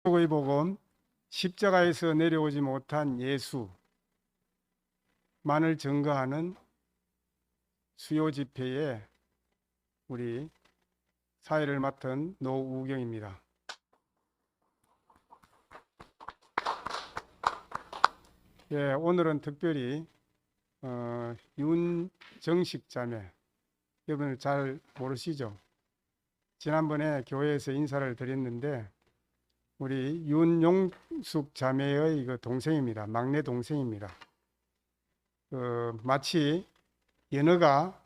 의 복음, 십자가에서 내려오지 못한 예수만을 증거하는 수요 집회에 우리 사회를 맡은 노우경입니다. 예, 오늘은 특별히 윤정식 자매, 여러분들 잘 모르시죠? 지난번에 교회에서 인사를 드렸는데 우리 윤용숙 자매의 그 동생입니다. 막내 동생입니다. 마치 연어가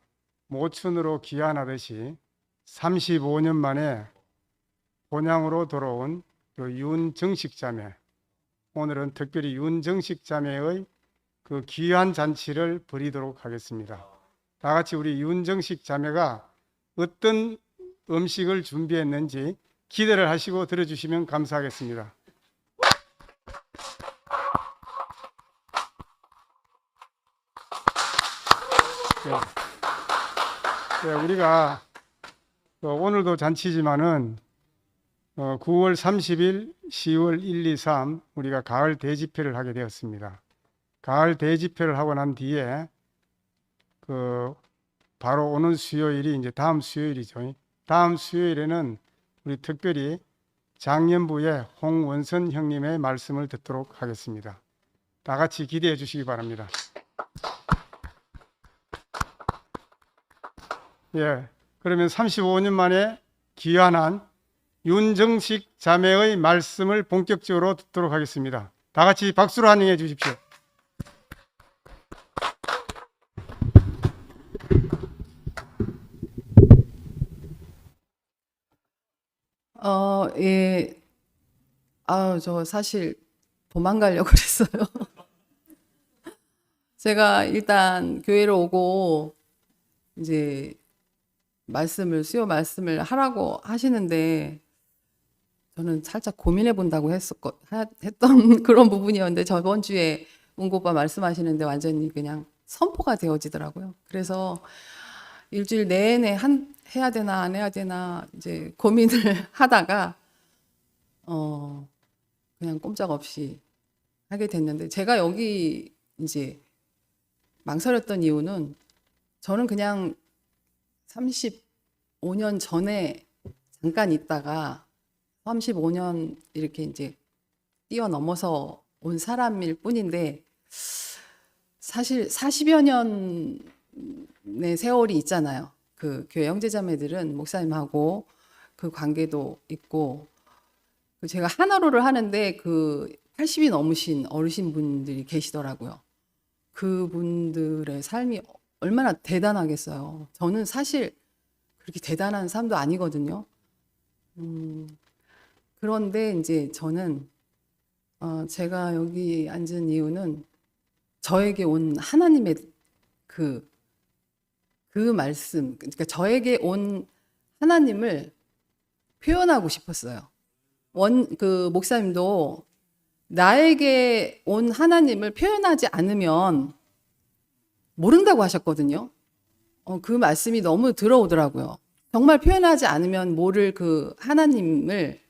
모춘으로 귀환하듯이 35년 만에 본향으로 돌아온 그 윤정식 자매, 오늘은 특별히 윤정식 자매의 그 귀환 잔치를 벌이도록 하겠습니다. 다 같이 우리 윤정식 자매가 어떤 음식을 준비했는지 기대를 하시고 들어주시면 감사하겠습니다. 네, 우리가 오늘도 잔치지만은 9월 30일, 10월 1, 2, 3 우리가 가을 대집회를 하게 되었습니다. 가을 대집회를 하고 난 뒤에 바로 오는 수요일이 이제 다음 수요일이죠. 다음 수요일에는 우리 특별히 장년부의 홍원선 형님의 말씀을 듣도록 하겠습니다. 다 같이 기대해 주시기 바랍니다. 예, 그러면 35년 만에 귀환한 윤정식 자매의 말씀을 본격적으로 듣도록 하겠습니다. 다 같이 박수로 환영해 주십시오. 예. 저 사실 도망가려고 그랬어요. 제가 일단 교회를 오고 이제 수요 말씀을 하라고 하시는데 저는 살짝 고민해 본다고 했던 그런 부분이었는데 저번 주에 은고 오빠 말씀하시는데 완전히 그냥 선포가 되어지더라고요. 그래서 일주일 내내 해야 되나 안 해야 되나 이제 고민을 하다가 그냥 꼼짝없이 하게 됐는데, 제가 여기 이제 망설였던 이유는 저는 그냥 35년 전에 잠깐 있다가 35년 이렇게 이제 뛰어넘어서 온 사람일 뿐인데, 사실 40여 년의 세월이 있잖아요. 그 교회 형제자매들은 목사님하고 그 관계도 있고, 제가 하나로를 하는데 그 80이 넘으신 어르신 분들이 계시더라고요. 그분들의 삶이 얼마나 대단하겠어요. 저는 사실 그렇게 대단한 삶도 아니거든요. 그런데 이제 저는 제가 여기 앉은 이유는 저에게 온 하나님의 그 말씀, 그러니까 저에게 온 하나님을 표현하고 싶었어요. 그 목사님도 나에게 온 하나님을 표현하지 않으면 모른다고 하셨거든요. 그 말씀이 너무 들어오더라고요. 정말 표현하지 않으면 모를 그 하나님을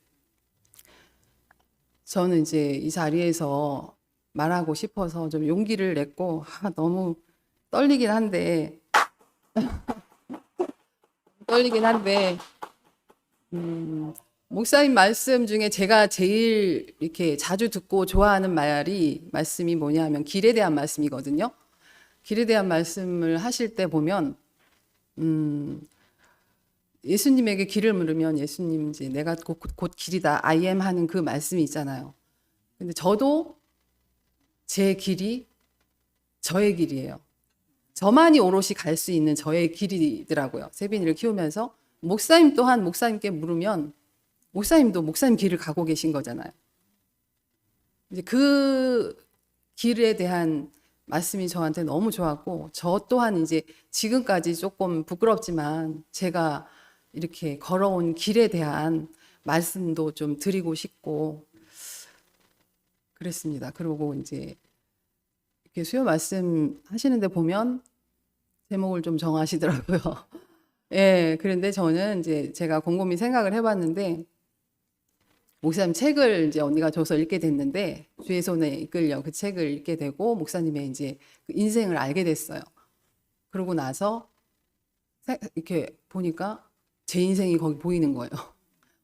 저는 이제 이 자리에서 말하고 싶어서 좀 용기를 냈고, 너무 떨리긴 한데 목사님 말씀 중에 제가 제일 이렇게 자주 듣고 좋아하는 말씀이 뭐냐면 길에 대한 말씀이거든요. 길에 대한 말씀을 하실 때 보면 예수님에게 길을 물으면 예수님 이제 내가 곧 길이다, I am 하는 그 말씀이 있잖아요. 근데 저도 제 길이 저의 길이에요. 저만이 오롯이 갈 수 있는 저의 길이더라고요. 세빈이를 키우면서 목사님 또한 목사님께 물으면 목사님도 목사님 길을 가고 계신 거잖아요. 이제 그 길에 대한 말씀이 저한테 너무 좋았고, 저 또한 이제 지금까지 조금 부끄럽지만 제가 이렇게 걸어온 길에 대한 말씀도 좀 드리고 싶고 그랬습니다. 그리고 이제 이렇게 수요 말씀 하시는데 보면 제목을 좀 정하시더라고요. 예, 그런데 저는 이제 제가 곰곰이 생각을 해봤는데 목사님 책을 이제 언니가 줘서 읽게 됐는데 주의 손에 이끌려 그 책을 읽게 되고 목사님의 이제 그 인생을 알게 됐어요. 그러고 나서 이렇게 보니까 제 인생이 거기 보이는 거예요.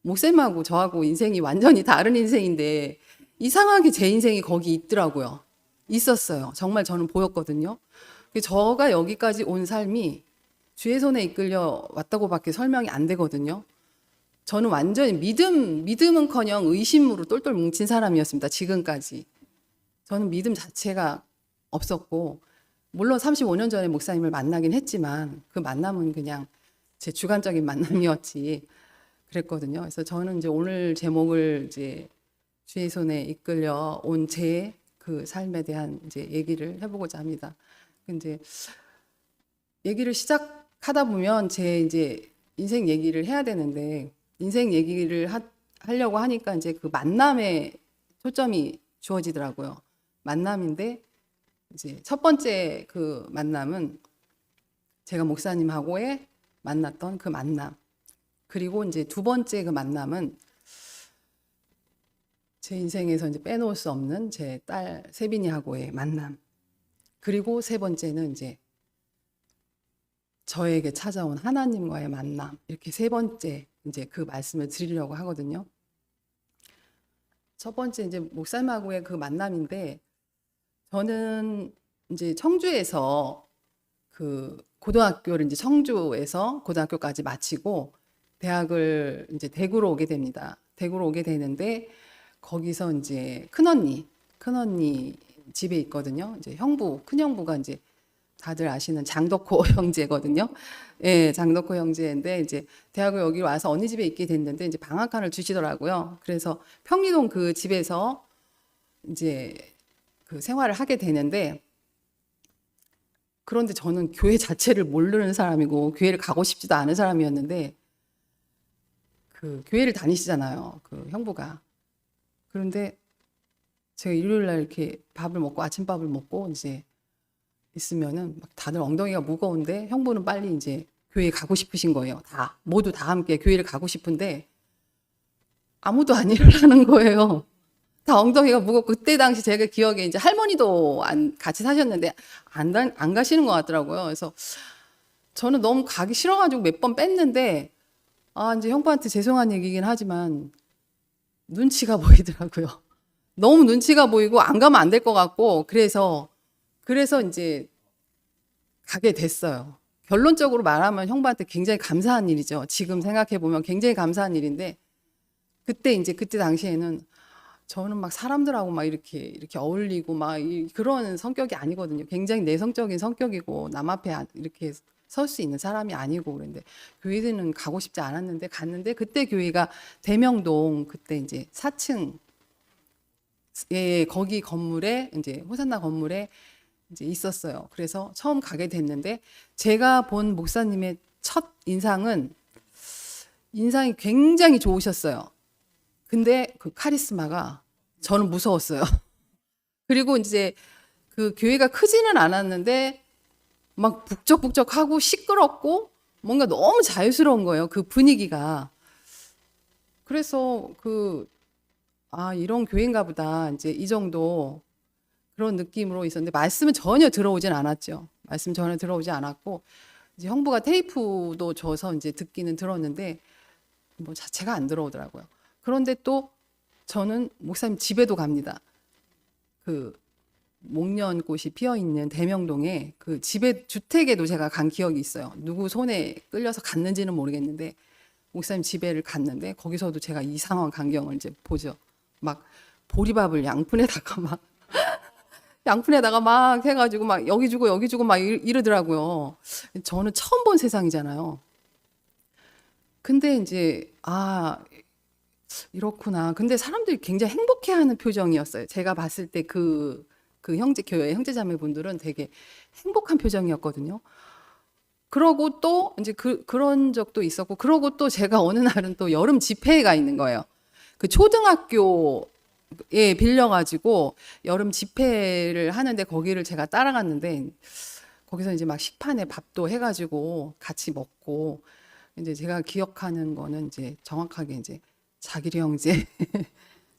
목사님하고 저하고 인생이 완전히 다른 인생인데 이상하게 제 인생이 거기 있더라고요. 있었어요. 정말 저는 보였거든요. 저가 여기까지 온 삶이 주의 손에 이끌려 왔다고밖에 설명이 안 되거든요. 저는 완전히 믿음은커녕 의심으로 똘똘 뭉친 사람이었습니다. 지금까지. 저는 믿음 자체가 없었고, 물론 35년 전에 목사님을 만나긴 했지만 그 만남은 그냥 제 주관적인 만남이었지 그랬거든요. 그래서 저는 이제 오늘 제목을 이제 주의 손에 이끌려 온 제 그 삶에 대한 이제 얘기를 해보고자 합니다. 이제 얘기를 시작하다 보면 제 이제 인생 얘기를 해야 되는데 인생 얘기를 하려고 하니까 이제 그 만남에 초점이 주어지더라고요. 만남인데 이제 첫 번째 그 만남은 제가 목사님하고의 만났던 그 만남. 그리고 이제 두 번째 그 만남은 제 인생에서 이제 빼놓을 수 없는 제 딸 세빈이하고의 만남. 그리고 세 번째는 이제 저에게 찾아온 하나님과의 만남. 이렇게 세 번째 이제 그 말씀을 드리려고 하거든요. 첫 번째 이제 목사님하고의 그 만남인데 저는 이제 청주에서 그 고등학교를 이제 청주에서 고등학교까지 마치고 대학을 이제 대구로 오게 됩니다. 대구로 오게 되는데 거기서 이제 큰언니 집에 있거든요. 이제 큰형부가 이제 다들 아시는 장덕호 형제거든요. 예, 장덕호 형제인데 이제 대학을 여기 와서 언니 집에 있게 됐는데 이제 방학간을 주시더라고요. 그래서 평리동 그 집에서 이제 그 생활을 하게 되는데 그런데 저는 교회 자체를 모르는 사람이고 교회를 가고 싶지도 않은 사람이었는데 그 교회를 다니시잖아요. 그 형부가. 그런데 제가 일요일 날 이렇게 밥을 먹고 아침밥을 먹고 이제 있으면은 막 다들 엉덩이가 무거운데 형부는 빨리 이제 교회에 가고 싶으신 거예요. 모두 다 함께 교회를 가고 싶은데 아무도 안 일어나는 거예요. 다 엉덩이가 무겁고 그때 당시 제가 기억에 이제 할머니도 같이 사셨는데 안 가시는 것 같더라고요. 그래서 저는 너무 가기 싫어가지고 몇 번 뺐는데 이제 형부한테 죄송한 얘기긴 하지만 눈치가 보이더라고요. 너무 눈치가 보이고 안 가면 안 될 것 같고 그래서 이제 가게 됐어요. 결론적으로 말하면 형부한테 굉장히 감사한 일이죠. 지금 생각해 보면 굉장히 감사한 일인데 그때 당시에는 저는 막 사람들하고 막 이렇게 어울리고 막 그런 성격이 아니거든요. 굉장히 내성적인 성격이고 남 앞에 이렇게 설 수 있는 사람이 아니고 그런데 교회는 가고 싶지 않았는데 갔는데 그때 교회가 대명동 그때 이제 4층 거기 건물에 이제 호산나 건물에 이제 있었어요. 그래서 처음 가게 됐는데 제가 본 목사님의 첫 인상이 굉장히 좋으셨어요. 근데 그 카리스마가 저는 무서웠어요. 그리고 이제 그 교회가 크지는 않았는데 막 북적북적하고 시끄럽고 뭔가 너무 자유스러운 거예요. 그 분위기가. 그래서 이런 교회인가 보다. 이제 이 정도 그런 느낌으로 있었는데 말씀은 전혀 들어오진 않았죠. 말씀 전혀 들어오지 않았고 이제 형부가 테이프도 줘서 이제 듣기는 들었는데 뭐 자체가 안 들어오더라고요. 그런데 또 저는 목사님 집에도 갑니다. 그 목련꽃이 피어 있는 대명동에 그 집에 주택에도 제가 간 기억이 있어요. 누구 손에 끌려서 갔는지는 모르겠는데 목사님 집에를 갔는데 거기서도 제가 이상한 광경을 이제 보죠. 막 보리밥을 양푼에다가 막 해가지고 막 여기 주고 막 이러더라고요. 저는 처음 본 세상이잖아요. 근데 이제 이렇구나. 근데 사람들이 굉장히 행복해하는 표정이었어요. 제가 봤을 때 그 교회 형제자매 분들은 되게 행복한 표정이었거든요. 그러고 또 이제 그런 적도 있었고, 그러고 또 제가 어느 날은 또 여름 집회가 있는 거예요. 그 초등학교에 빌려가지고 여름 집회를 하는데 거기를 제가 따라갔는데 거기서 이제 막 식판에 밥도 해가지고 같이 먹고 이제 제가 기억하는 거는 이제 정확하게 이제 자기리 형제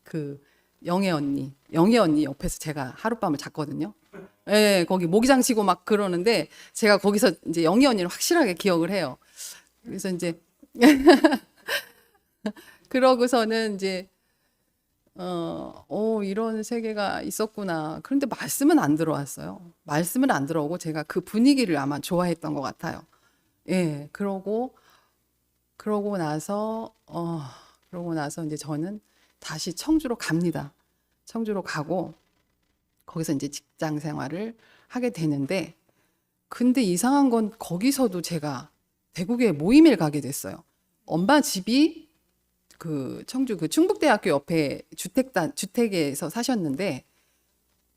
그 영애 언니 옆에서 제가 하룻밤을 잤거든요. 예, 거기 모기장 치고 막 그러는데 제가 거기서 이제 영희 언니를 확실하게 기억을 해요. 그래서 이제 그러고서는 이제 이런 세계가 있었구나. 그런데 말씀은 안 들어왔어요. 말씀은 안 들어오고 제가 그 분위기를 아마 좋아했던 것 같아요. 예, 그러고 나서 이제 저는 다시 청주로 갑니다. 청주로 가고 거기서 이제 직장 생활을 하게 되는데 근데 이상한 건 거기서도 제가 대구에 모임을 가게 됐어요. 엄마 집이 그 청주 그 충북대학교 옆에 주택에서 사셨는데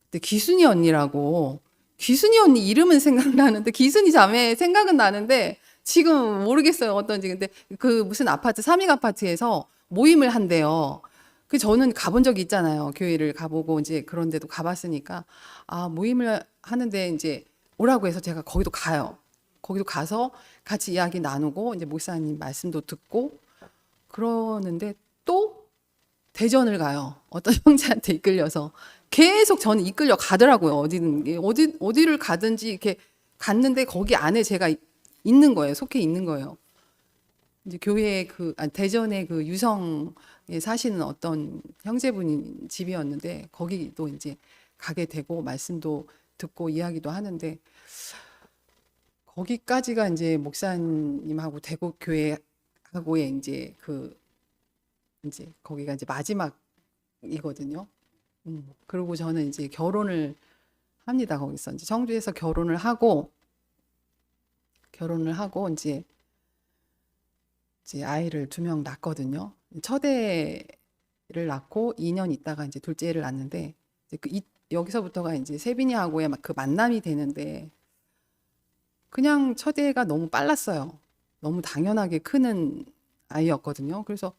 그때 기순이 언니라고 기순이 언니 이름은 생각나는데 기순이 자매 생각은 나는데 지금 모르겠어요 어떤지. 근데 그 무슨 아파트 삼익 아파트에서 모임을 한대요. 그 저는 가본 적이 있잖아요. 교회를 가보고 이제 그런 데도 가봤으니까 아 모임을 하는데 이제 오라고 해서 제가 거기도 가요. 거기도 가서 같이 이야기 나누고 이제 목사님 말씀도 듣고 그러는데 또 대전을 가요. 어떤 형제한테 이끌려서 계속 저는 이끌려 가더라고요. 어디를 가든지 이렇게 갔는데 거기 안에 제가 있는 거예요. 속해 있는 거예요. 이제 교회 대전의 그 유성에 사시는 어떤 형제분 집이었는데 거기도 이제 가게 되고 말씀도 듣고 이야기도 하는데 거기까지가 이제 목사님하고 대구 교회하고의 이제 거기가 이제 마지막이거든요. 그리고 저는 이제 결혼을 합니다. 거기서 이제 청주에서 결혼을 하고 이제 아이를 2명 낳거든요. 첫애를 낳고 2년 있다가 이제 둘째를 낳는데 이제 여기서부터가 이제 세빈이하고의 막 그 만남이 되는데 그냥 첫애가 너무 빨랐어요. 너무 당연하게 크는 아이였거든요. 그래서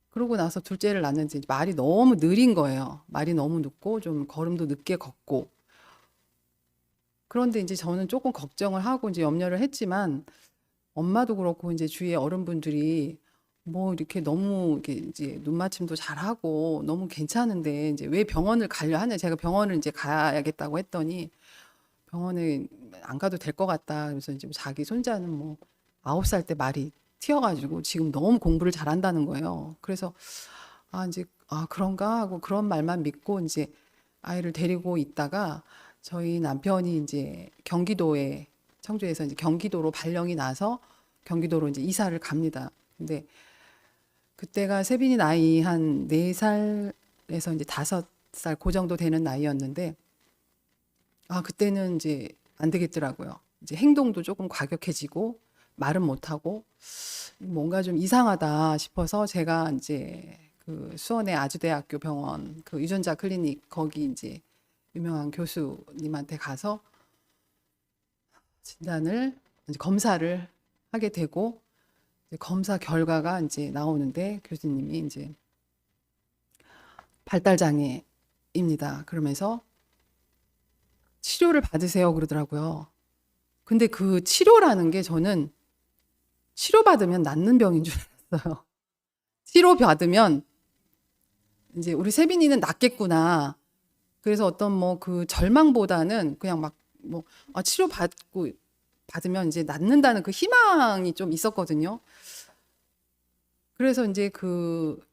그러고 나서 둘째를 낳는지 말이 너무 느린 거예요. 말이 너무 늦고 좀 걸음도 늦게 걷고. 그런데 이제 저는 조금 걱정을 하고 이제 염려를 했지만 엄마도 그렇고 이제 주위에 어른분들이 뭐 이렇게 너무 이렇게 이제 눈맞춤도 잘하고 너무 괜찮은데 이제 왜 병원을 가려 하냐. 제가 병원을 이제 가야겠다고 했더니 병원에 안 가도 될 것 같다. 그래서 이제 자기 손자는 뭐 9살 때 말이 튀어가지고 지금 너무 공부를 잘한다는 거예요. 그래서 이제 그런가 하고 그런 말만 믿고 이제 아이를 데리고 있다가 저희 남편이 이제 청주에서 이제 경기도로 발령이 나서 경기도로 이제 이사를 갑니다. 근데 그때가 세빈이 나이 한 4살에서 이제 5살 그 정도 되는 나이였는데 그때는 이제 안 되겠더라고요. 이제 행동도 조금 과격해지고 말은 못하고 뭔가 좀 이상하다 싶어서 제가 이제 그 수원의 아주대학교 병원 그 유전자 클리닉 거기 이제 유명한 교수님한테 가서 진단을 이제 검사를 하게 되고 이제 검사 결과가 이제 나오는데 교수님이 이제 발달 장애입니다. 그러면서 치료를 받으세요 그러더라고요. 근데 그 치료라는 게 저는 치료받으면 낫는 병인 줄 알았어요. 치료받으면 이제 우리 세빈이는 낫겠구나. 그래서 어떤 뭐 그 절망보다는 그냥 막 뭐 받으면 이제 낫는다는 그 희망이 좀 있었거든요. 그래서 이제 그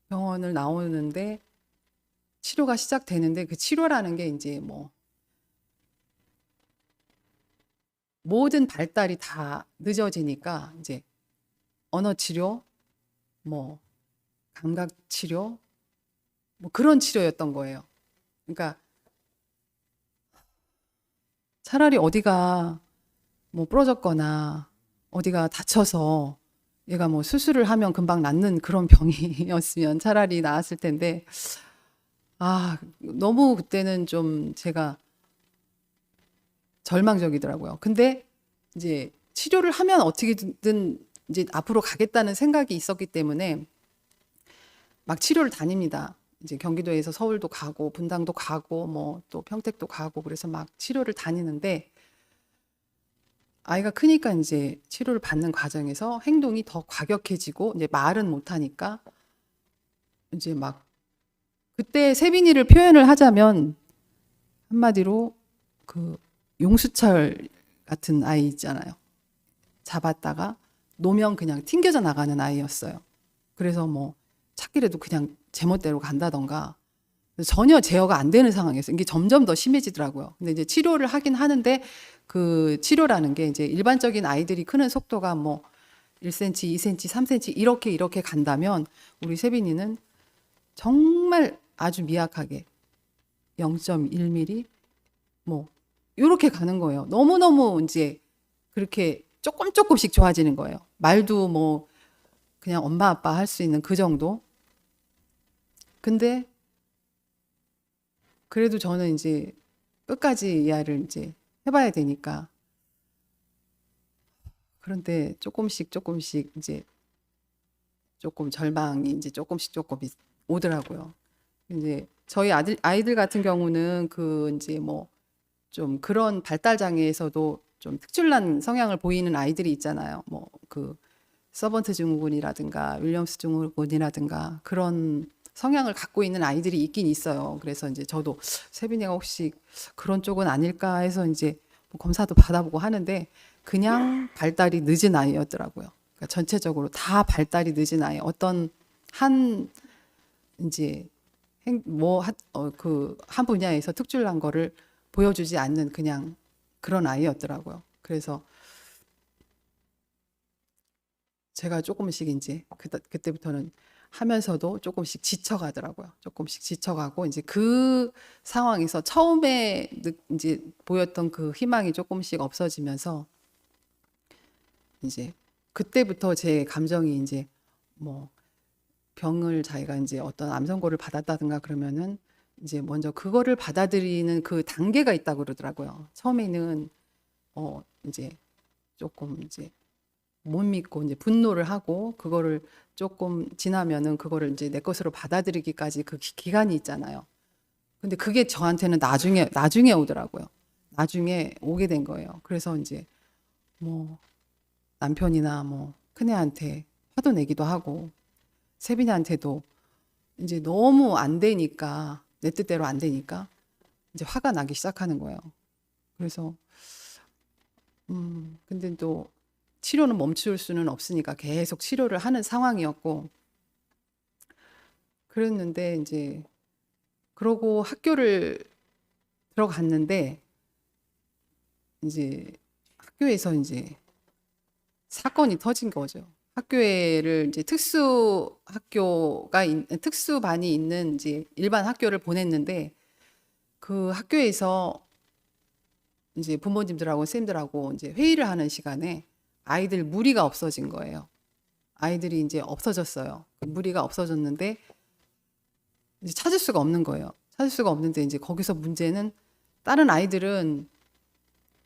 병원을 나오는데 치료가 시작되는데 그 치료라는 게 이제 뭐 모든 발달이 다 늦어지니까 이제 언어 치료, 뭐 감각 치료, 뭐 그런 치료였던 거예요. 그러니까 차라리 어디가 뭐 부러졌거나 어디가 다쳐서 얘가 뭐 수술을 하면 금방 낫는 그런 병이었으면 차라리 나았을 텐데 너무 그때는 좀 제가 절망적이더라고요. 근데 이제 치료를 하면 어떻게든 이제 앞으로 가겠다는 생각이 있었기 때문에 막 치료를 다닙니다. 이제 경기도에서 서울도 가고 분당도 가고 뭐 또 평택도 가고 그래서 막 치료를 다니는데 아이가 크니까 이제 치료를 받는 과정에서 행동이 더 과격해지고 이제 말은 못하니까 이제 막 그때 세빈이를 표현을 하자면 한마디로 그 용수철 같은 아이 있잖아요. 잡았다가 놓으면 그냥 튕겨져 나가는 아이였어요. 그래서 뭐 찾기라도 그냥 제멋대로 간다던가 전혀 제어가 안 되는 상황이었어요. 이게 점점 더 심해지더라고요. 근데 이제 치료를 하긴 하는데 그 치료라는 게 이제 일반적인 아이들이 크는 속도가 뭐 1cm, 2cm, 3cm 이렇게 간다면 우리 세빈이는 정말 아주 미약하게 0.1mm 뭐 이렇게 가는 거예요. 너무너무 이제 그렇게 조금씩 좋아지는 거예요. 말도 뭐 그냥 엄마 아빠 할 수 있는 그 정도. 근데 그래도 저는 이제 끝까지 이 아이를 이제 해봐야 되니까. 그런데 조금씩 이제 조금 절망이 이제 조금씩 오더라고요. 이제 저희 아이들 같은 경우는 그 이제 뭐 좀 그런 발달 장애에서도 좀 특출난 성향을 보이는 아이들이 있잖아요. 뭐 그 서번트 증후군이라든가 윌리엄스 증후군이라든가 그런 성향을 갖고 있는 아이들이 있긴 있어요. 그래서 이제 저도 세빈이가 혹시 그런 쪽은 아닐까 해서 이제 뭐 검사도 받아보고 하는데 그냥 발달이 늦은 아이였더라고요. 그러니까 전체적으로 다 발달이 늦은 아이. 어떤 한 이제 그 한 분야에서 특출난 거를 보여주지 않는 그냥 그런 아이였더라고요. 그래서 제가 조금씩 이제 그때부터는 하면서도 조금씩 지쳐가더라고요. 조금씩 지쳐가고 이제 그 상황에서 처음에 이제 보였던 그 희망이 조금씩 없어지면서 이제 그때부터 제 감정이 이제 뭐 병을 자기가 이제 어떤 암선고를 받았다든가 그러면은 이제 먼저 그거를 받아들이는 그 단계가 있다고 그러더라고요. 처음에는 이제 조금 이제 못 믿고 이제 분노를 하고 그거를 조금 지나면은 그거를 이제 내 것으로 받아들이기까지 그 기간이 있잖아요. 근데 그게 저한테는 나중에 오더라고요. 나중에 오게 된 거예요. 그래서 이제 뭐 남편이나 뭐 큰애한테 화도 내기도 하고 세빈이한테도 이제 너무 안 되니까 내 뜻대로 안 되니까 이제 화가 나기 시작하는 거예요. 그래서 근데 또 치료는 멈출 수는 없으니까 계속 치료를 하는 상황이었고 그랬는데 이제 그러고 학교를 들어갔는데 이제 학교에서 이제 사건이 터진 거죠. 학교를 이제 특수반이 있는 이제 일반 학교를 보냈는데 그 학교에서 이제 부모님들하고 선생님들하고 이제 회의를 하는 시간에 아이들 무리가 없어진 거예요. 아이들이 이제 없어졌어요. 무리가 없어졌는데 이제 찾을 수가 없는 거예요. 찾을 수가 없는데 이제 거기서 문제는 다른 아이들은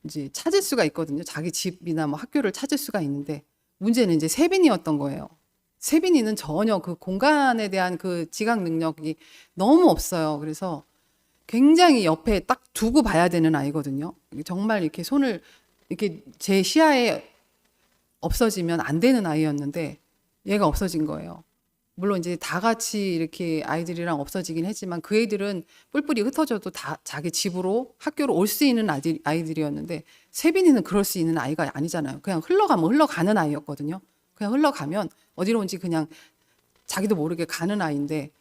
이제 찾을 수가 있거든요. 자기 집이나 뭐 학교를 찾을 수가 있는데 문제는 이제 세빈이었던 거예요. 세빈이는 전혀 그 공간에 대한 그 지각 능력이 너무 없어요. 그래서 굉장히 옆에 딱 두고 봐야 되는 아이거든요. 정말 이렇게 손을 이렇게 제 시야에 없어지면 안 되는 아이였는데 얘가 없어진 거예요. 물론 이제 다 같이 이렇게 아이들이랑 없어지긴 했지만 그 애들은 뿔뿔이 흩어져도 다 자기 집으로 학교로 올 수 있는 아이들이었는데 세빈이는 그럴 수 있는 아이가 아니잖아요. 그냥 흘러가면 흘러가는 아이였거든요. 그냥 흘러가면 어디로 온지 그냥 자기도 모르게 가는 아이인데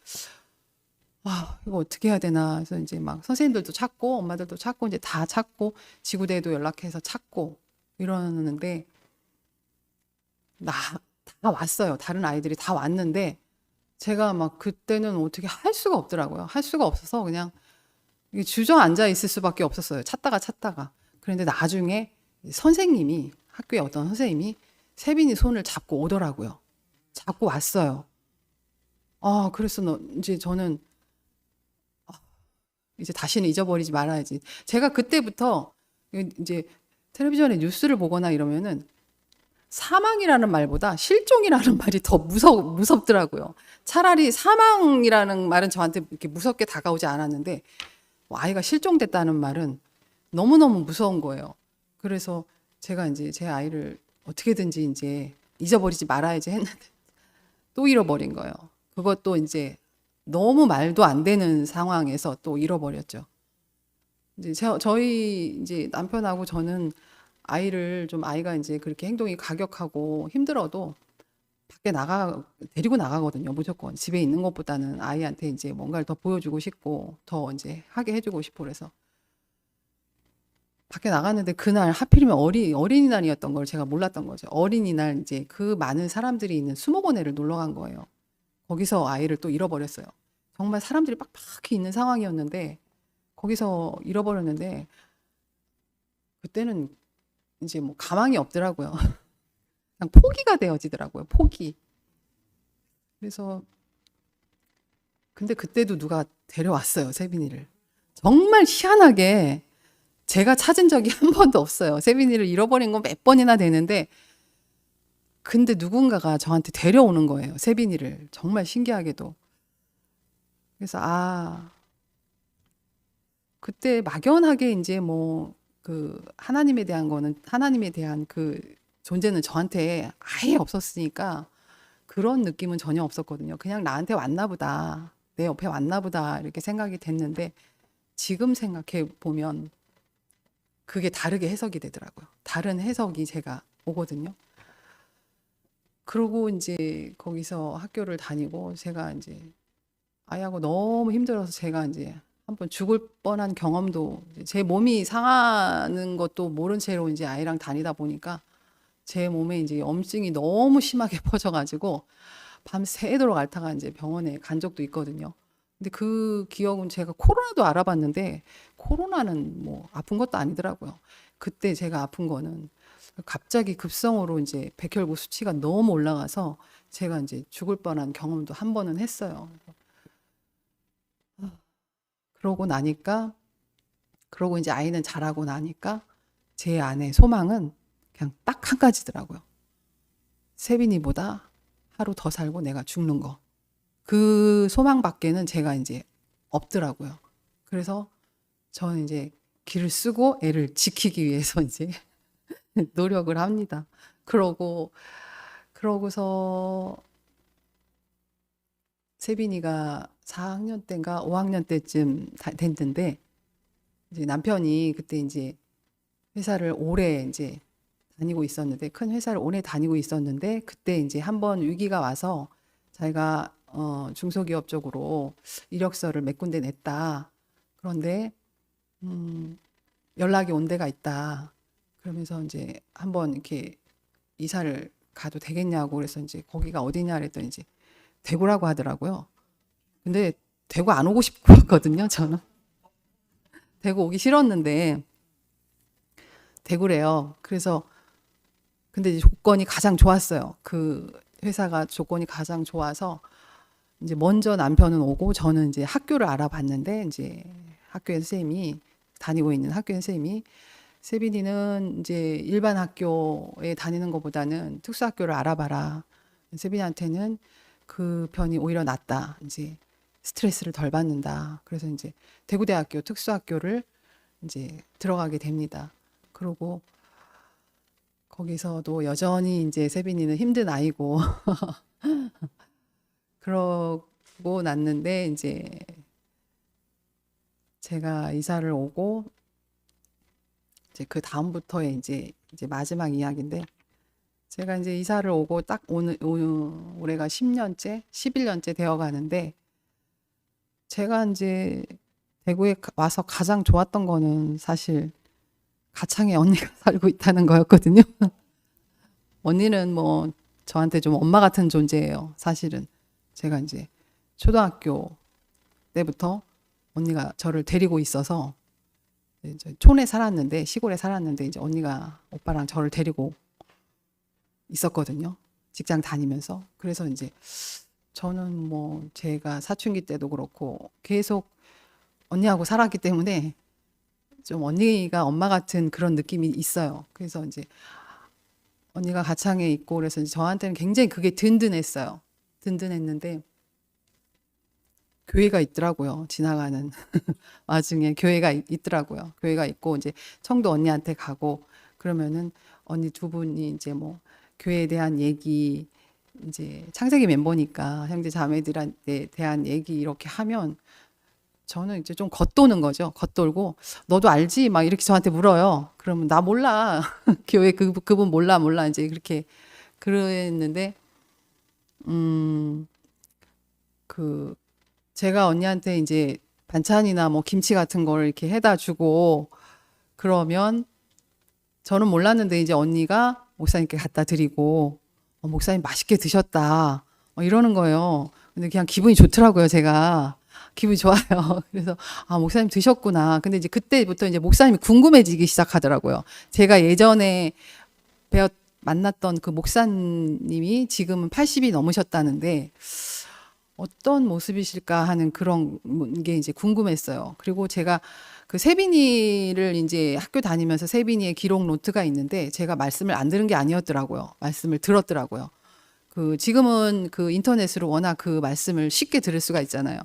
이거 어떻게 해야 되나 해서 이제 막 선생님들도 찾고 엄마들도 찾고 이제 다 찾고 지구대에도 연락해서 찾고 이러는데 다 왔어요. 다른 아이들이 다 왔는데 제가 막 그때는 어떻게 할 수가 없더라고요. 할 수가 없어서 그냥 주저앉아 있을 수밖에 없었어요. 찾다가. 그런데 나중에 선생님이 학교에 어떤 선생님이 세빈이 손을 잡고 오더라고요. 잡고 왔어요. 그래서 이제 저는 이제 다시는 잊어버리지 말아야지. 제가 그때부터 이제 텔레비전에 뉴스를 보거나 이러면은 사망이라는 말보다 실종이라는 말이 더 무섭더라고요. 차라리 사망이라는 말은 저한테 이렇게 무섭게 다가오지 않았는데 아이가 실종됐다는 말은 너무너무 무서운 거예요. 그래서 제가 이제 제 아이를 어떻게든지 이제 잊어버리지 말아야지 했는데 또 잃어버린 거예요. 그것도 이제 너무 말도 안 되는 상황에서 또 잃어버렸죠. 이제 저희 이제 남편하고 저는 아이를 좀 아이가 이제 그렇게 행동이 가격하고 힘들어도 밖에 데리고 나가거든요. 무조건 집에 있는 것보다는 아이한테 이제 뭔가를 더 보여주고 싶고 더 이제 하게 해주고 싶고 그래서 밖에 나갔는데 그날 하필이면 어린이날이었던 걸 제가 몰랐던 거죠. 어린이날 이제 그 많은 사람들이 있는 수목원에를 놀러 간 거예요. 거기서 아이를 또 잃어버렸어요. 정말 사람들이 빡빡이 있는 상황이었는데 거기서 잃어버렸는데 그때는 이제 뭐 가망이 없더라고요. 그냥 포기가 되어지더라고요. 포기. 그래서 근데 그때도 누가 데려왔어요. 세빈이를. 정말 희한하게 제가 찾은 적이 한 번도 없어요. 세빈이를 잃어버린 건 몇 번이나 되는데 근데 누군가가 저한테 데려오는 거예요. 세빈이를. 정말 신기하게도. 그래서 그때 막연하게 이제 뭐 그 하나님에 대한 거는 하나님에 대한 그 존재는 저한테 아예 없었으니까 그런 느낌은 전혀 없었거든요. 그냥 나한테 왔나 보다. 내 옆에 왔나 보다. 이렇게 생각이 됐는데 지금 생각해 보면 그게 다르게 해석이 되더라고요. 다른 해석이 제가 오거든요. 그러고 이제 거기서 학교를 다니고 제가 이제 아이하고 너무 힘들어서 제가 이제 한번 죽을 뻔한 경험도 제 몸이 상하는 것도 모른 채로 이제 아이랑 다니다 보니까 제 몸에 이제 염증이 너무 심하게 퍼져가지고 밤새도록 앓다가 이제 병원에 간 적도 있거든요. 근데 그 기억은 제가 코로나도 알아봤는데 코로나는 뭐 아픈 것도 아니더라고요. 그때 제가 아픈 거는 갑자기 급성으로 이제 백혈구 수치가 너무 올라가서 제가 이제 죽을 뻔한 경험도 한 번은 했어요. 그러고 이제 아이는 자라고 나니까 제 안에 소망은 그냥 딱 한 가지더라고요. 세빈이보다 하루 더 살고 내가 죽는 거. 그 소망밖에는 제가 이제 없더라고요. 그래서 저는 이제 기를 쓰고 애를 지키기 위해서 이제 노력을 합니다. 그러고서 세빈이가 4학년 때인가 5학년 때쯤 됐는데 이제 남편이 그때 이제 회사를 오래 이제 다니고 있었는데 큰 회사를 오래 다니고 있었는데 그때 이제 한번 위기가 와서 자기가 중소기업 쪽으로 이력서를 몇 군데 냈다. 그런데 연락이 온 데가 있다. 그러면서 이제 한번 이렇게 이사를 가도 되겠냐고 그래서 이제 거기가 어디냐 그랬더니 이제 대구라고 하더라고요. 근데 대구 안 오고 싶었거든요, 저는. 대구 오기 싫었는데 대구래요. 그래서 근데 이제 조건이 가장 좋았어요. 그 회사가 조건이 가장 좋아서 이제 먼저 남편은 오고 저는 이제 학교를 알아봤는데 이제 학교에 선생님이 다니고 있는 학교에 선생님이 세빈이는 이제 일반 학교에 다니는 것보다는 특수학교를 알아봐라. 세빈이한테는 그 편이 오히려 낫다. 이제 스트레스를 덜 받는다. 그래서 이제 대구대학교 특수학교를 이제 들어가게 됩니다. 그러고 거기서도 여전히 이제 세빈이는 힘든 아이고 그러고 났는데 이제 제가 이사를 오고 이제 그 다음부터의 이제 마지막 이야기인데 제가 이제 이사를 오고 딱 올해가 10년째, 11년째 되어 가는데 제가 이제 대구에 와서 가장 좋았던 거는 사실 가창에 언니가 살고 있다는 거였거든요. 언니는 뭐 저한테 좀 엄마 같은 존재예요. 사실은 제가 이제 초등학교 때부터 언니가 저를 데리고 있어서 이제 촌에 살았는데 시골에 살았는데 이제 언니가 오빠랑 저를 데리고 있었거든요. 직장 다니면서. 그래서 이제 저는 뭐 제가 사춘기 때도 그렇고 계속 언니하고 살았기 때문에 좀 언니가 엄마 같은 그런 느낌이 있어요. 그래서 이제 언니가 가창에 있고 그래서 이제 저한테는 굉장히 그게 든든했어요. 든든했는데 교회가 있더라고요. 지나가는 와중에 교회가 있더라고요. 교회가 있고 이제 청도 언니한테 가고 그러면은 언니 두 분이 이제 뭐 교회에 대한 얘기, 이제 창세기 멤버니까 형제 자매들한테 대한 얘기 이렇게 하면 저는 이제 좀 겉도는 거죠. 겉돌고 너도 알지? 막 이렇게 저한테 물어요. 그러면 나 몰라. 교회 그분 몰라 이제 그렇게 그랬는데 그 제가 언니한테 이제 반찬이나 뭐 김치 같은 거를 이렇게 해다 주고 그러면 저는 몰랐는데 이제 언니가 목사님께 갖다 드리고 목사님 맛있게 드셨다 이러는 거예요. 근데 그냥 기분이 좋더라고요. 제가 기분이 좋아요. 그래서 아 목사님 드셨구나. 근데 이제 그때부터 이제 목사님이 궁금해지기 시작하더라고요. 제가 예전에 만났던 그 목사님이 지금은 80이 넘으셨다는데 어떤 모습이실까 하는 그런 게 이제 궁금했어요. 그리고 제가 그 세빈이를 이제 학교 다니면서 세빈이의 기록 노트가 있는데 제가 말씀을 안 들은 게 아니었더라고요. 말씀을 들었더라고요. 그 지금은 그 인터넷으로 워낙 그 말씀을 쉽게 들을 수가 있잖아요.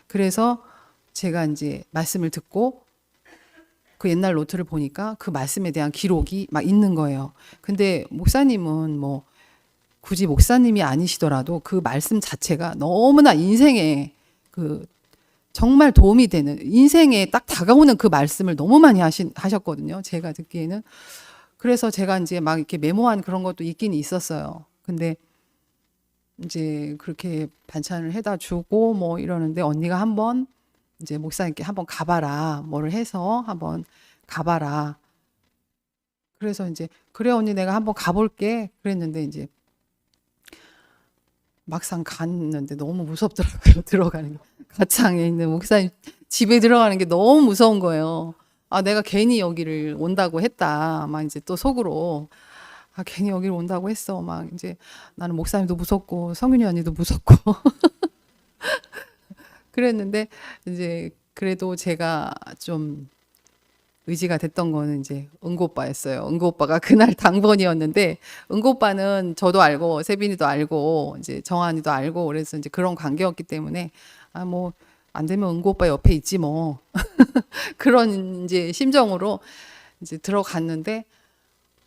그래서 제가 이제 말씀을 듣고 그 옛날 노트를 보니까 그 말씀에 대한 기록이 막 있는 거예요. 근데 목사님은 뭐 굳이 목사님이 아니시더라도 그 말씀 자체가 너무나 인생에 그 정말 도움이 되는 인생에 딱 다가오는 그 말씀을 너무 많이 하셨거든요. 제가 듣기에는. 그래서 제가 이제 막 이렇게 메모한 그런 것도 있긴 있었어요. 근데 이제 그렇게 반찬을 해다 주고 뭐 이러는데 언니가 한번 이제 목사님께 한번 가봐라. 뭐를 해서 한번 가봐라. 그래서 이제 그래 언니 내가 한번 가볼게. 그랬는데 이제 막상 갔는데 너무 무섭더라고요. 들어가는 게. 가창에 있는 목사님 집에 들어가는 게 너무 무서운 거예요. 아, 내가 괜히 여기를 온다고 했다. 막 이제 또 속으로 아, 괜히 여기를 온다고 했어. 막 이제 나는 목사님도 무섭고 성윤이 언니도 무섭고 그랬는데 이제 그래도 제가 좀 의지가 됐던 거는 이제 은고 오빠였어요. 은고 오빠가 그날 당번이었는데 은고 오빠는 저도 알고 세빈이도 알고 이제 정한이도 알고 그래서 이제 그런 관계였기 때문에 아 뭐 안 되면 은고 오빠 옆에 있지 뭐 그런 이제 심정으로 이제 들어갔는데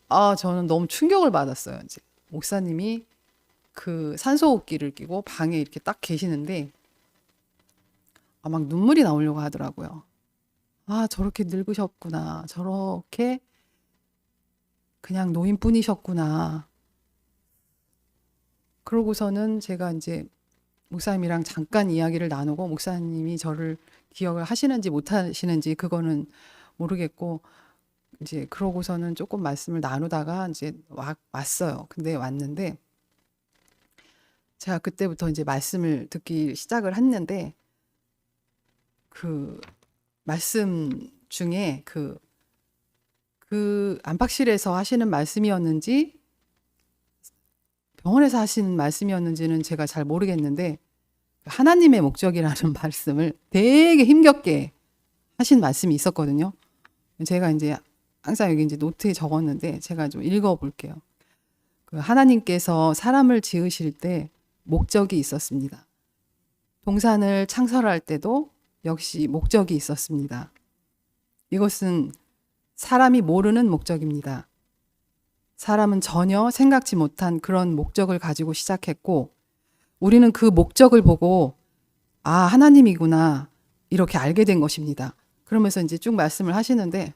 아 저는 너무 충격을 받았어요. 이제 목사님이 그 산소호흡기를 끼고 방에 이렇게 딱 계시는데 아, 막 눈물이 나오려고 하더라고요. 아, 저렇게 늙으셨구나. 저렇게 그냥 노인뿐이셨구나. 그러고서는 제가 이제 목사님이랑 잠깐 이야기를 나누고 목사님이 저를 기억을 하시는지 못 하시는지 그거는 모르겠고 이제 그러고서는 조금 말씀을 나누다가 이제 왔어요. 근데 왔는데 제가 그때부터 이제 말씀을 듣기 시작을 했는데 그 말씀 중에 그 안팎실에서 하시는 말씀이었는지 병원에서 하시는 말씀이었는지는 제가 잘 모르겠는데 하나님의 목적이라는 말씀을 되게 힘겹게 하신 말씀이 있었거든요. 제가 이제 항상 여기 이제 노트에 적었는데 제가 좀 읽어볼게요. 그 하나님께서 사람을 지으실 때 목적이 있었습니다. 동산을 창설할 때도 역시 목적이 있었습니다. 이것은 사람이 모르는 목적입니다. 사람은 전혀 생각지 못한 그런 목적을 가지고 시작했고 우리는 그 목적을 보고 아 하나님이구나 이렇게 알게 된 것입니다. 그러면서 이제 쭉 말씀을 하시는데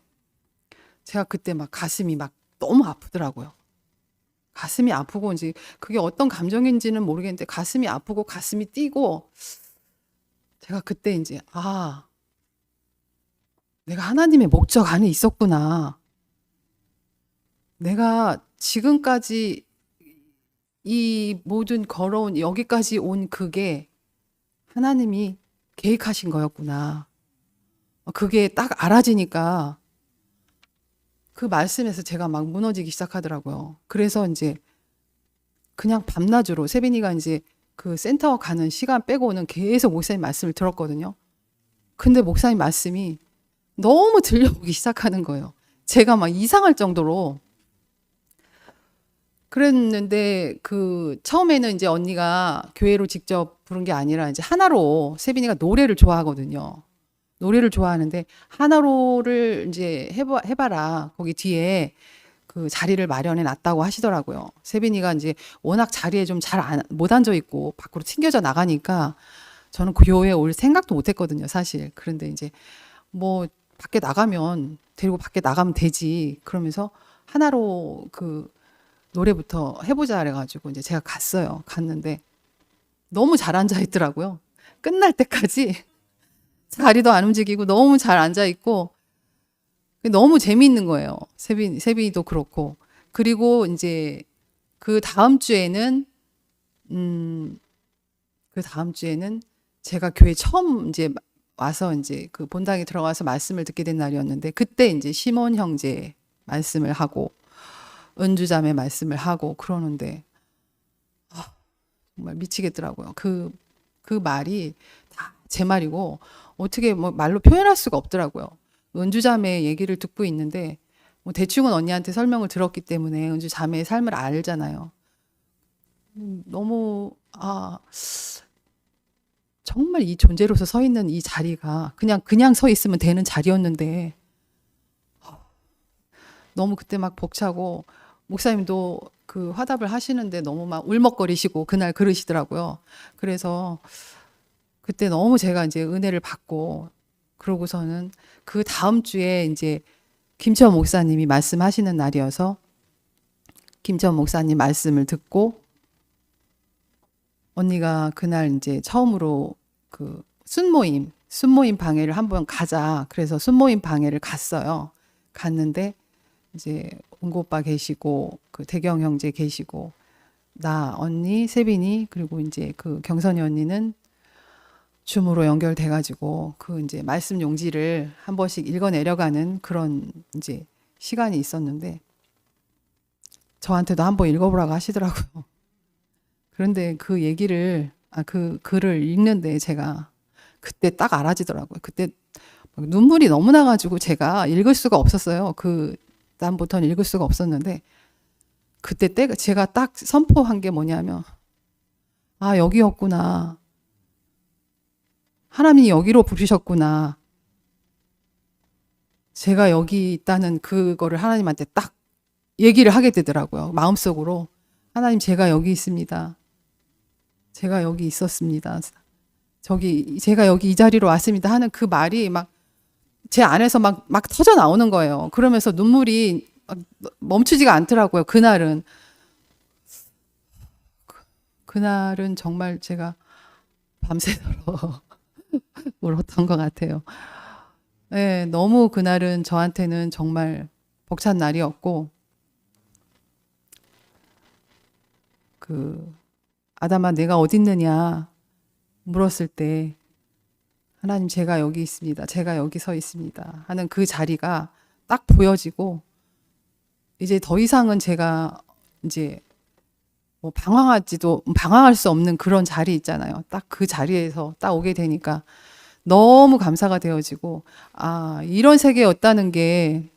제가 그때 막 가슴이 막 너무 아프더라고요. 가슴이 아프고 이제 그게 어떤 감정인지는 모르겠는데 가슴이 아프고 가슴이 뛰고 제가 그때 이제 아 내가 하나님의 목적 안에 있었구나. 내가 지금까지 이 모든 걸어온 여기까지 온 그게 하나님이 계획하신 거였구나. 그게 딱 알아지니까 그 말씀에서 제가 막 무너지기 시작하더라고요. 그래서 이제 그냥 밤낮으로 세빈이가 이제 그 센터 가는 시간 빼고는 계속 목사님 말씀을 들었거든요. 근데 목사님 말씀이 너무 들려오기 시작하는 거예요. 제가 막 이상할 정도로 그랬는데 그 처음에는 이제 언니가 교회로 직접 부른 게 아니라 이제 하나로 세빈이가 노래를 좋아하거든요. 노래를 좋아하는데 하나로를 이제 해봐라. 거기 뒤에 그 그 자리를 마련해 놨다고 하시더라고요. 세빈이가 이제 워낙 자리에 좀 잘 못 앉아 있고 밖으로 튕겨져 나가니까 저는 그 교회에 올 생각도 못 했거든요, 사실. 그런데 이제 뭐 밖에 나가면 데리고 밖에 나가면 되지. 그러면서 하나로 그 노래부터 해보자 그래가지고 이제 제가 갔어요. 갔는데 너무 잘 앉아 있더라고요. 끝날 때까지 다리도 안 움직이고 너무 잘 앉아 있고 너무 재미있는 거예요. 세빈이도 그렇고. 그리고 이제 그 다음 주에는 그 다음 주에는 제가 교회 처음 이제 와서 이제 그 본당에 들어가서 말씀을 듣게 된 날이었는데 그때 이제 시몬 형제 말씀을 하고 은주자매 말씀을 하고 그러는데 정말 미치겠더라고요. 그 말이 다 제 말이고 어떻게 뭐 말로 표현할 수가 없더라고요. 은주자매 얘기를 듣고 있는데 뭐 대충은 언니한테 설명을 들었기 때문에 은주자매의 삶을 알잖아요. 너무 정말 이 존재로서 서 있는 이 자리가 그냥 서 있으면 되는 자리였는데 너무 그때 막 벅차고 목사님도 그 화답을 하시는데 너무 막 울먹거리시고 그날 그러시더라고요. 그래서 그때 너무 제가 이제 은혜를 받고 그러고서는 그 다음 주에 이제 김치원 목사님이 말씀하시는 날이어서 김치원 목사님 말씀을 듣고 언니가 그날 이제 처음으로 그 순모임 방회를 한번 가자. 그래서 순모임 방회를 갔어요. 갔는데 이제 은고 오빠 계시고 그 대경 형제 계시고 나 언니 세빈이 그리고 이제 그 경선이 언니는 줌으로 연결돼 가지고 그 이제 말씀 용지를 한 번씩 읽어 내려가는 그런 이제 시간이 있었는데 저한테도 한번 읽어보라고 하시더라고요. 그런데 그 얘기를 그 글을 읽는데 제가 그때 딱 알아지더라고요. 그때 눈물이 너무 나가지고 제가 읽을 수가 없었어요. 그 다음부터는 읽을 수가 없었는데 그때 제가 딱 선포한 게 뭐냐면 여기였구나. 하나님이 여기로 부르셨구나. 제가 여기 있다는 그거를 하나님한테 딱 얘기를 하게 되더라고요. 마음속으로. 하나님 제가 여기 있습니다. 제가 여기 있었습니다. 제가 여기 이 자리로 왔습니다 하는 그 말이 막 제 안에서 막 터져 나오는 거예요. 그러면서 눈물이 멈추지가 않더라고요. 그날은 정말 제가 밤새도록 울었던 것 같아요. 네, 너무 그날은 저한테는 정말 벅찬 날이었고, 아담아, 내가 어디 있느냐 물었을 때, 하나님, 제가 여기 있습니다. 제가 여기 서 있습니다. 하는 그 자리가 딱 보여지고, 이제 더 이상은 제가 이제 뭐 방황할 수 없는 그런 자리 있잖아요. 딱 그 자리에서 딱 오게 되니까 너무 감사가 되어지고, 이런 세계였다는 게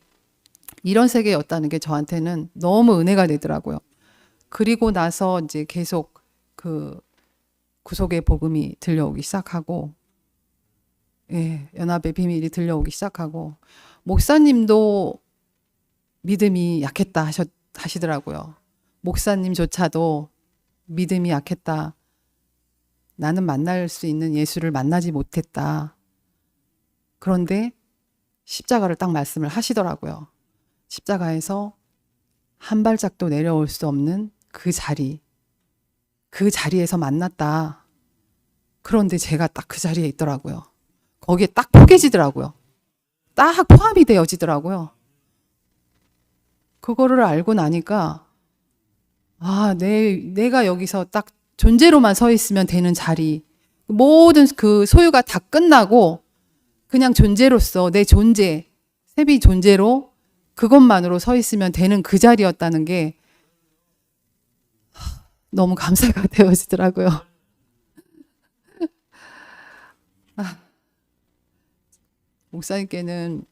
저한테는 너무 은혜가 되더라고요. 그리고 나서 이제 계속 그 구속의 복음이 들려오기 시작하고, 연합의 비밀이 들려오기 시작하고, 목사님도 믿음이 약했다 하시더라고요. 목사님조차도 믿음이 약했다. 나는 만날 수 있는 예수를 만나지 못했다. 그런데 십자가를 딱 말씀을 하시더라고요. 십자가에서 한 발짝도 내려올 수 없는 그 자리에서 만났다. 그런데 제가 딱 그 자리에 있더라고요. 거기에 딱 포개지더라고요. 딱 포함이 되어지더라고요. 그거를 알고 나니까 내가 여기서 딱 존재로만 서 있으면 되는 자리, 모든 그 소유가 다 끝나고 그냥 존재로서 내 존재, 세비 존재로 그것만으로 서 있으면 되는 그 자리였다는 게 너무 감사가 되어지더라고요. 목사님께는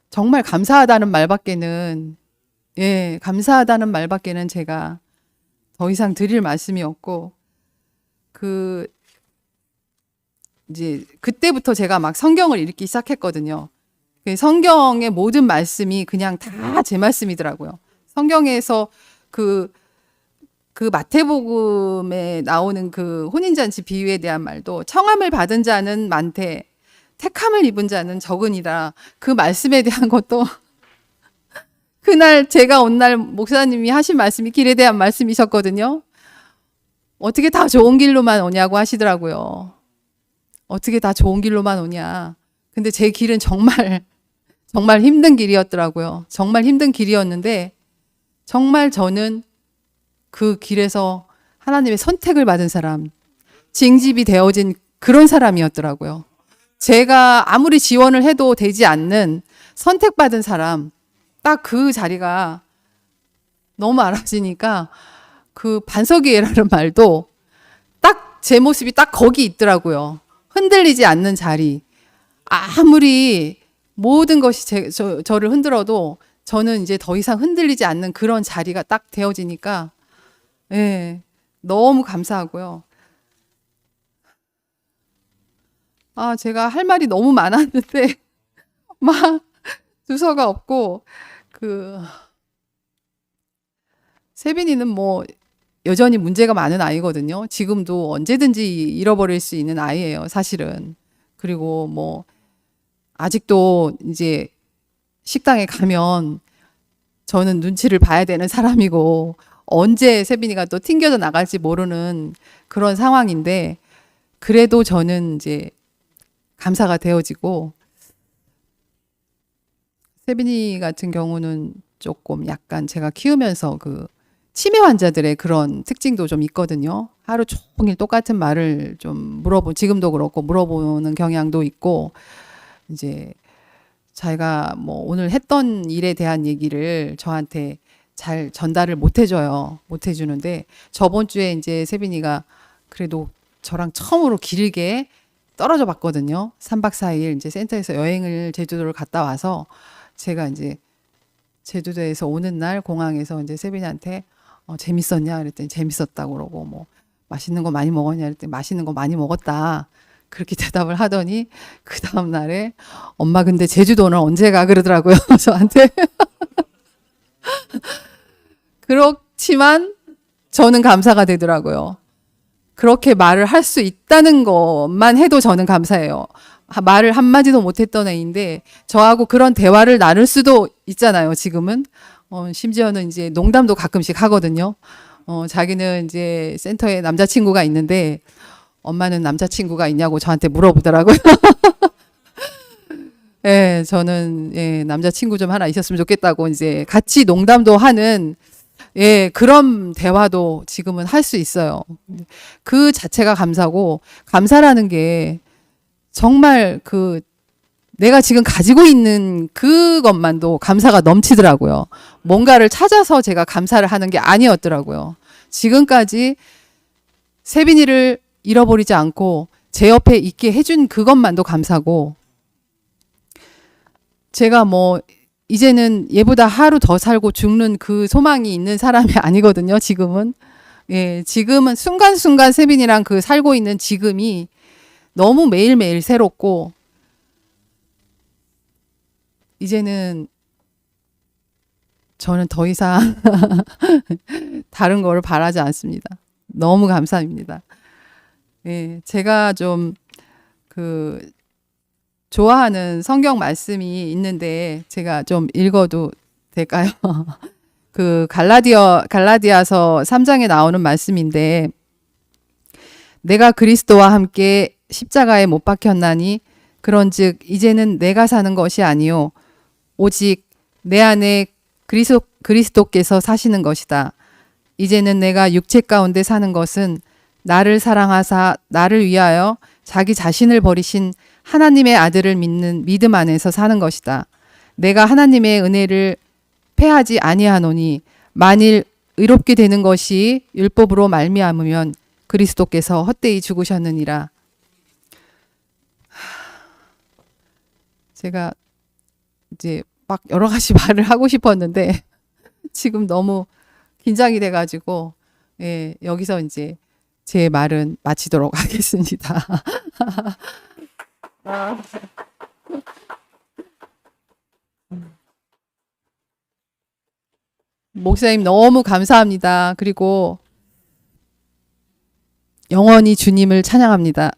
정말 감사하다는 말밖에는 제가 더 이상 드릴 말씀이 없고, 이제 그때부터 제가 막 성경을 읽기 시작했거든요. 성경의 모든 말씀이 그냥 다 제 말씀이더라고요. 성경에서 그 마태복음에 나오는 그 혼인잔치 비유에 대한 말도 청함을 받은 자는 많되 택함을 입은 자는 적으니라. 그 말씀에 대한 것도 그날 제가 온 날 목사님이 하신 말씀이 길에 대한 말씀이셨거든요. 어떻게 다 좋은 길로만 오냐고 하시더라고요. 어떻게 다 좋은 길로만 오냐. 근데 제 길은 정말 힘든 길이었더라고요. 정말 힘든 길이었는데 정말 저는 그 길에서 하나님의 선택을 받은 사람, 징집이 되어진 그런 사람이었더라고요. 제가 아무리 지원을 해도 되지 않는 선택받은 사람, 딱 그 자리가 너무 알아지니까 그 반석이라는 말도 딱 제 모습이 딱 거기 있더라고요. 흔들리지 않는 자리. 아무리 모든 것이 저를 흔들어도 저는 이제 더 이상 흔들리지 않는 그런 자리가 딱 되어지니까 예, 너무 감사하고요. 제가 할 말이 너무 많았는데 막 주소가 없고 세빈이는 뭐 여전히 문제가 많은 아이거든요. 지금도 언제든지 잃어버릴 수 있는 아이예요, 사실은. 그리고 뭐 아직도 이제 식당에 가면 저는 눈치를 봐야 되는 사람이고 언제 세빈이가 또 튕겨져 나갈지 모르는 그런 상황인데 그래도 저는 이제 감사가 되어지고 세빈이 같은 경우는 조금 약간 제가 키우면서 그 치매 환자들의 그런 특징도 좀 있거든요. 하루 종일 똑같은 말을 좀 지금도 그렇고 물어보는 경향도 있고 이제 자기가 뭐 오늘 했던 일에 대한 얘기를 저한테 잘 전달을 못 해줘요. 못 해주는데 저번 주에 이제 세빈이가 그래도 저랑 처음으로 길게 떨어져 봤거든요. 3박 4일 이제 센터에서 여행을 제주도를 갔다 와서 제가 이제 제주도에서 오는 날 공항에서 이제 세빈이한테 재밌었냐 그랬더니 재밌었다고 그러고 뭐 맛있는 거 많이 먹었냐 그랬더니 맛있는 거 많이 먹었다. 그렇게 대답을 하더니 그 다음 날에 엄마 근데 제주도는 언제 가 그러더라고요. 저한테. 그렇지만 저는 감사가 되더라고요. 그렇게 말을 할 수 있다는 것만 해도 저는 감사해요. 말을 한마디도 못했던 애인데 저하고 그런 대화를 나눌 수도 있잖아요. 지금은 심지어는 이제 농담도 가끔씩 하거든요. 자기는 이제 센터에 남자친구가 있는데 엄마는 남자친구가 있냐고 저한테 물어보더라고요. 예, 저는 남자친구 좀 하나 있었으면 좋겠다고 이제 같이 농담도 하는 그런 대화도 지금은 할 수 있어요. 그 자체가 감사고 감사라는 게 정말 내가 지금 가지고 있는 그것만도 감사가 넘치더라고요. 뭔가를 찾아서 제가 감사를 하는 게 아니었더라고요. 지금까지 세빈이를 잃어버리지 않고 제 옆에 있게 해준 그것만도 감사고 제가 뭐 이제는 얘보다 하루 더 살고 죽는 그 소망이 있는 사람이 아니거든요. 지금은. 지금은 순간순간 세빈이랑 살고 있는 지금이 너무 매일매일 새롭고 이제는 저는 더 이상 다른 거를 바라지 않습니다. 너무 감사합니다. 제가 좀 좋아하는 성경 말씀이 있는데 제가 좀 읽어도 될까요? 갈라디아서 3장에 나오는 말씀인데 내가 그리스도와 함께 십자가에 못 박혔나니 그런즉 이제는 내가 사는 것이 아니요 오직 내 안에 그리스도께서 사시는 것이다. 이제는 내가 육체 가운데 사는 것은 나를 사랑하사 나를 위하여 자기 자신을 버리신 하나님의 아들을 믿는 믿음 안에서 사는 것이다. 내가 하나님의 은혜를 패하지 아니하노니 만일 의롭게 되는 것이 율법으로 말미암으면 그리스도께서 헛되이 죽으셨느니라. 제가 이제 막 여러 가지 말을 하고 싶었는데 지금 너무 긴장이 돼가지고 여기서 이제 제 말은 마치도록 하겠습니다. 목사님 너무 감사합니다. 그리고 영원히 주님을 찬양합니다.